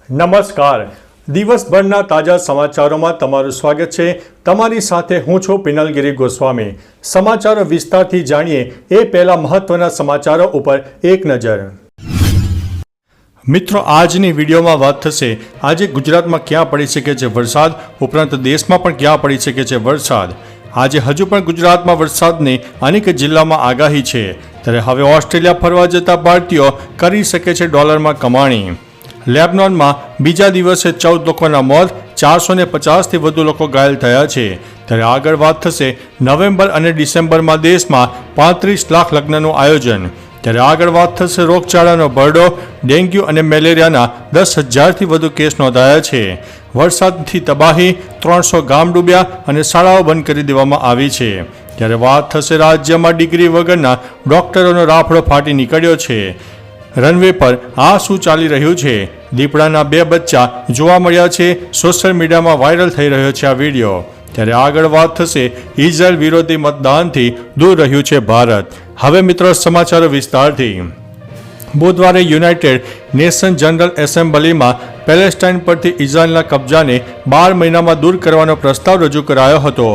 નમસ્કાર. દિવસભરના તાજા સમાચારોમાં તમારું સ્વાગત છે. તમારી સાથે હું છું પિનલગીરી ગોસ્વામી. સમાચારો વિસ્તારથી જાણીએ એ પહેલા મહત્વના સમાચારો ઉપર એક નજર. મિત્રો, આજની વિડીયોમાં વાત થશે આજે ગુજરાતમાં ક્યાં પડી શકે છે વરસાદ, ઉપરાંત દેશમાં પણ ક્યાં પડી શકે છે વરસાદ. આજે હજુ પણ ગુજરાતમાં વરસાદની અનેક જિલ્લામાં આગાહી છે. ત્યારે હવે ઓસ્ટ્રેલિયા ફરવા જતા ભારતીયો કરી શકે છે ડોલરમાં કમાણી. લેબનોનમાં બીજા દિવસે 14 લોકોના મોત, 450થી વધુ લોકો ઘાયલ થયા છે. ત્યારે આગળ વાત થશે નવેમ્બર અને ડિસેમ્બરમાં દેશમાં 35 લાખ લગ્નનું આયોજન. ત્યારે આગળ વાત થશે રોગચાળાનો ભરડો, ડેન્ગ્યુ અને મેલેરિયાના 10,000થી વધુ કેસ નોંધાયા છે. વરસાદથી તબાહી, 300 ગામ ડૂબ્યા અને શાળાઓ બંધ કરી દેવામાં આવી છે. ત્યારે વાત થશે રાજ્યમાં ડિગ્રી વગરના ડોક્ટરોનો રાફડો ફાટી નીકળ્યો છે. રનવે પર આ શું ચાલી રહ્યું છે? દીપડાના 2 બચ્ચા જોવા મળ્યા છે. સોશિયલ મીડિયામાં વાયરલ થઈ રહ્યો છે આ વિડીયો. ત્યારે આગળ વાત થશે ઇઝરાયલ વિરોધી મતદાનથી દૂર રહ્યું છે ભારત. હવે મિત્રો સમાચારો વિસ્તારથી. બુધવારે યુનાઇટેડ નેશન જનરલ એસેમ્બલીમાં પેલેસ્ટાઇન પરથી ઇઝરાયલના કબજાને 12 મહિનામાં દૂર કરવાનો પ્રસ્તાવ રજૂ કરાયો હતો.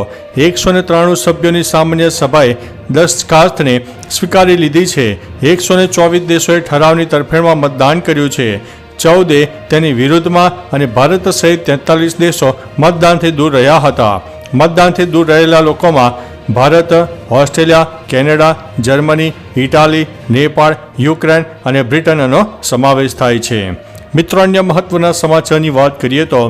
193 સભ્યોની સામાન્ય સભાએ દરખાસ્તને સ્વીકારી લીધી છે. 124 દેશોએ ઠરાવની તરફેણમાં મતદાન કર્યું છે. 14 તેની વિરુદ્ધમાં અને ભારત સહિત 43 દેશો મતદાનથી દૂર રહ્યા હતા. મતદાનથી દૂર રહેલા લોકોમાં Bharat, Australia, Canada, Germany, Italy, Nepal, Ukraine અને બ્રિટનનો સમાવેશ થાય છે. મિત્રો, અન્ય મહત્વના સમાચારની વાત કરીએ તો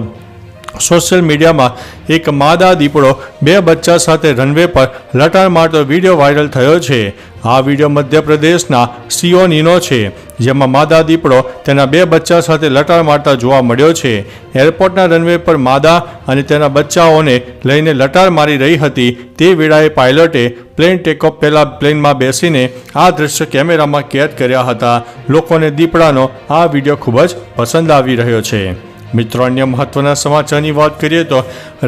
સોશિયલ મીડિયામાં એક માદા દીપડો 2 બચ્ચા સાથે રનવે પર લટાર મારતો વિડીયો વાયરલ થયો છે. આ વિડીયો મધ્યપ્રદેશના સિયોનીનો છે, જેમાં માદા દીપડો તેના 2 બચ્ચા સાથે લટાર મારતા જોવા મળ્યો છે. એરપોર્ટના રનવે પર માદા અને તેના બચ્ચાઓને લઈને લટાર મારી રહી હતી. તે વેળાએ પાયલટે પ્લેન ટેકઓફ પહેલા પ્લેનમાં બેસીને આ દ્રશ્ય કેમેરામાં કેદ કર્યા હતા. લોકોને દીપડાનો આ વિડીયો ખૂબ જ પસંદ આવી રહ્યો છે. મિત્રો, અન્ય મહત્વના સમાચારની વાત કરીએ તો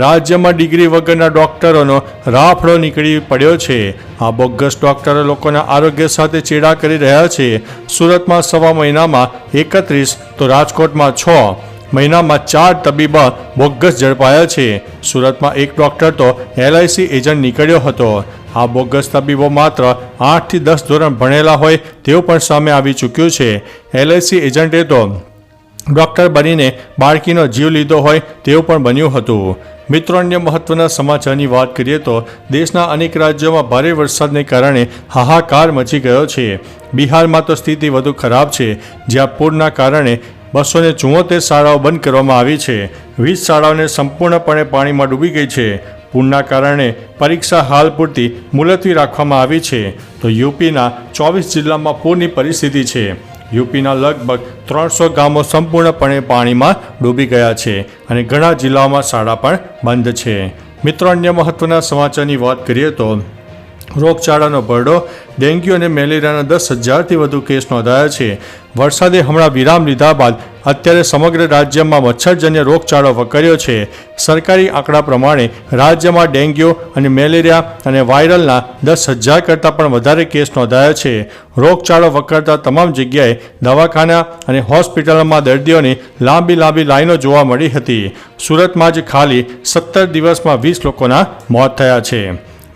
રાજ્યમાં ડિગ્રી વગરના ડોક્ટરોનો રાફડો નીકળી પડ્યો છે. આ બોગસ ડોક્ટરો લોકોના આરોગ્ય સાથે ચેડા કરી રહ્યા છે. સુરતમાં સવા મહિનામાં 31 તો રાજકોટમાં 6 મહિનામાં 4 તબીબ બોગસ ઝડપાયા છે. સુરતમાં એક ડોક્ટર તો LIC એજન્ટ નીકળ્યો હતો. આ બોગસ તબીબો માત્ર 8 થી 10 ધોરણ ભણેલા હોય તેવું પણ સામે આવી ચૂક્યું છે. LIC એજન્ટે તો ડોક્ટર બનીને બાળકીનો જીવ લીધો હોય તેવું પણ બન્યું હતું. મિત્રો, અન્ય મહત્વના સમાચારની વાત કરીએ તો દેશના અનેક રાજ્યોમાં ભારે વરસાદને કારણે હાહાકાર મચી ગયો છે. બિહારમાં તો સ્થિતિ વધુ ખરાબ છે, જ્યાં પૂરના કારણે 274 શાળાઓ બંધ કરવામાં આવી છે. 20 શાળાઓને સંપૂર્ણપણે પાણીમાં ડૂબી ગઈ છે. પૂરના કારણે પરીક્ષા હાલ પૂરતી મુલતવી રાખવામાં આવી છે. તો યુપીના 24 જિલ્લામાં પૂરની પરિસ્થિતિ છે. યુપીના લગભગ 300 ગામો સંપૂર્ણપણે પાણીમાં ડૂબી ગયા છે અને ઘણા જિલ્લાઓમાં શાળા પણ બંધ છે. મિત્રો, અન્ય મહત્વના સમાચારની વાત કરીએ તો રોગચાળાનો ભરડો, ડેન્ગ્યુ અને મેલેરિયાના 10,000થી વધુ કેસ નોંધાયા છે. વરસાદે હમણાં વિરામ લીધા બાદ અત્યારે સમગ્ર રાજ્યમાં મચ્છરજન્ય રોગચાળો વકર્યો છે. સરકારી આંકડા પ્રમાણે રાજ્યમાં ડેન્ગ્યુ અને મેલેરિયા અને વાયરલના 10,000 કરતાં પણ વધારે કેસ નોંધાયા છે. રોગચાળો વકરતા તમામ જગ્યાએ દવાખાના અને હોસ્પિટલમાં દર્દીઓની લાંબી લાઈનો જોવા મળી હતી. સુરતમાં જ ખાલી 17 દિવસમાં 20 લોકોના મોત થયા છે.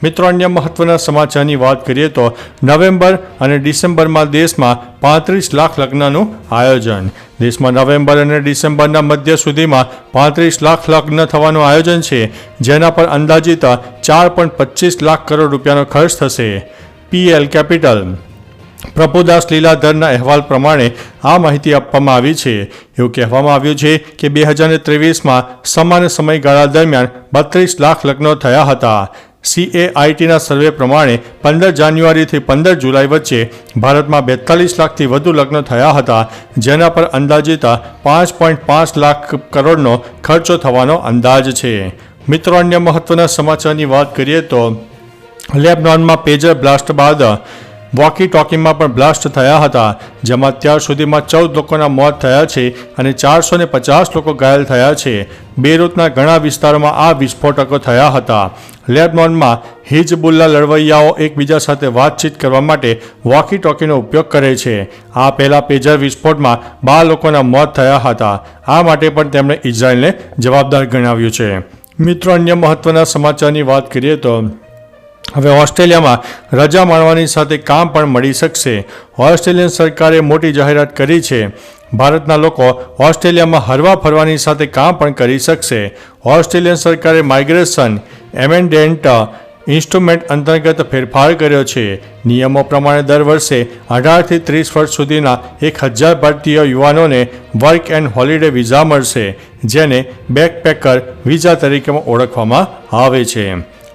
મિત્રો, અન્ય મહત્વના સમાચારની વાત કરીએ તો નવેમ્બર અને ડિસેમ્બરમાં દેશમાં 35 લાખ લગ્નનું આયોજન. દેશમાં નવેમ્બર અને ડિસેમ્બરના મધ્ય સુધીમાં 35 લાખ લગ્ન થવાનું આયોજન છે, જેના પર અંદાજિત 4.25 લાખ કરોડ રૂપિયાનો ખર્ચ થશે. PL કેપિટલ પ્રભુદાસ લીલાધરના અહેવાલ પ્રમાણે આ માહિતી આપવામાં આવી છે. એવું કહેવામાં આવ્યું છે કે 2023માં સમાન સમયગાળા દરમિયાન 32 લાખ લગ્નો થયા હતા. CAITના સર્વે પ્રમાણે 15 જાન્યુઆરીથી 15 જુલાઈ વચ્ચે ભારતમાં 42 લાખથી વધુ લગ્નો થયા હતા, જેના પર અંદાજિત 5.5 લાખ કરોડનો ખર્ચો થવાનો અંદાજ છે. મિત્રો, અન્ય મહત્વના સમાચારની વાત કરીએ તો લેબનોનમાં પેજર બ્લાસ્ટ બાદ વોકી ટોકીમાં પણ બ્લાસ્ટ થયા હતા, જેમાં અત્યાર સુધીમાં 14 લોકોના મોત થયા છે અને 450 લોકો ઘાયલ થયા છે. બેરૂતના ઘણા વિસ્તારોમાં આ વિસ્ફોટકો થયા હતા. લેબનોનમાં હિઝબુલ્લા લડવૈયાઓ એકબીજા સાથે વાતચીત કરવા માટે વોકી ટોકીનો ઉપયોગ કરે છે. આ પહેલા પેજર વિસ્ફોટમાં 12 લોકોના મોત થયા હતા. આ માટે પણ તેમણે ઇઝરાયલને જવાબદાર ગણાવ્યું છે. મિત્રો, અન્ય મહત્વના સમાચારની વાત કરીએ તો હવે ઓસ્ટ્રેલિયામાં રજા માણવાની સાથે કામ પણ મળી શકશે. ઓસ્ટ્રેલિયન સરકારે મોટી જાહેરાત કરી છે. ભારતના લોકો ઓસ્ટ્રેલિયામાં હરવા ફરવાની સાથે કામ પણ કરી શકશે. ઓસ્ટ્રેલિયન સરકારે માઇગ્રેશન એમેન્ડમેન્ટ ઇન્સ્ટ્રુમેન્ટ અંતર્ગત ફેરફાર કર્યો છે. નિયમો પ્રમાણે દર વર્ષે 18થી 30 વર્ષ સુધીના 1000 ભારતીય યુવાનોને વર્ક એન્ડ હોલિડે વિઝા મળશે, જેને બેકપેકર વિઝા તરીકે ઓળખવામાં આવે છે.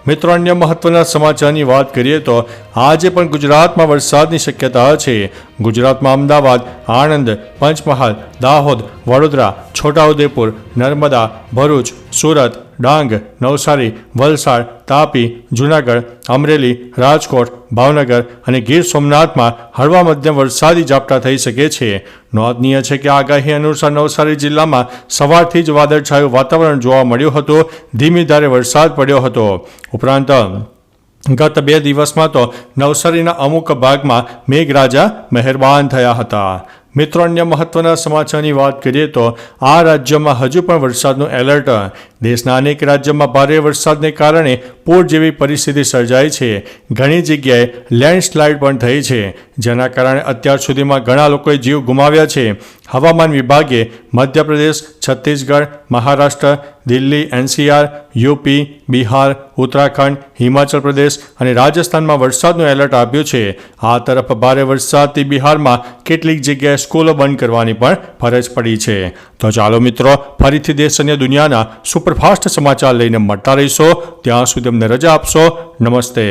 મિત્રો, અન્ય મહત્વના સમાચારની વાત કરીએ તો આજે પણ ગુજરાતમાં વરસાદની શક્યતા છે. ગુજરાતમાં અમદાવાદ, આણંદ, પંચમહાલ, દાહોદ, વડોદરા, છોટાઉદેપુર, નર્મદા, ભરૂચ, સુરત, ડાંગ, નવસારી, વલસાડ, તાપી, જૂનાગઢ, અમરેલી, રાજકોટ, ભાવનગર અને ગીર સોમનાથમાં હળવા મધ્યમ વરસાદી ઝાપટા થઈ શકે છે. નોંધનીય છે કે આગાહી અનુસાર નવસારી જિલ્લામાં સવારથી જ વાદળછાયું વાતાવરણ જોવા મળ્યું હતું. ધીમી ધારે વરસાદ પડ્યો હતો. ઉપરાંત ગત 2 દિવસમાં તો નવસારીના અમુક ભાગમાં મેઘરાજા મહેરબાન થયા હતા. મિત્રો, અન્ય મહત્વના સમાચારની વાત કરીએ તો આ રાજ્યમાં હજુ પણ વરસાદનું એલર્ટ. દેશના અનેક રાજ્યોમાં ભારે વરસાદને કારણે પૂર જેવી પરિસ્થિતિ સર્જાઈ છે. ઘણી જગ્યાએ લેન્ડસ્લાઇડ પણ થઈ છે, જેના કારણે અત્યાર સુધીમાં ઘણા લોકોએ જીવ ગુમાવ્યા છે. હવામાન વિભાગે મધ્યપ્રદેશ, છત્તીસગઢ, મહારાષ્ટ્ર, દિલ્હી, NCR, યુપી, બિહાર, ઉત્તરાખંડ, હિમાચલ પ્રદેશ અને રાજસ્થાનમાં વરસાદનું એલર્ટ આપ્યું છે. આ તરફ ભારે વરસાદથી બિહારમાં કેટલીક જગ્યાએ સ્કૂલો બંધ કરવાની પણ ફરજ પડી છે. તો ચાલો મિત્રો, ફરીથી દેશ અને દુનિયાના સુપરફાસ્ટ સમાચાર લઈને મળતા રહીશો. ત્યાં સુધી અમને રજા આપશો. નમસ્તે.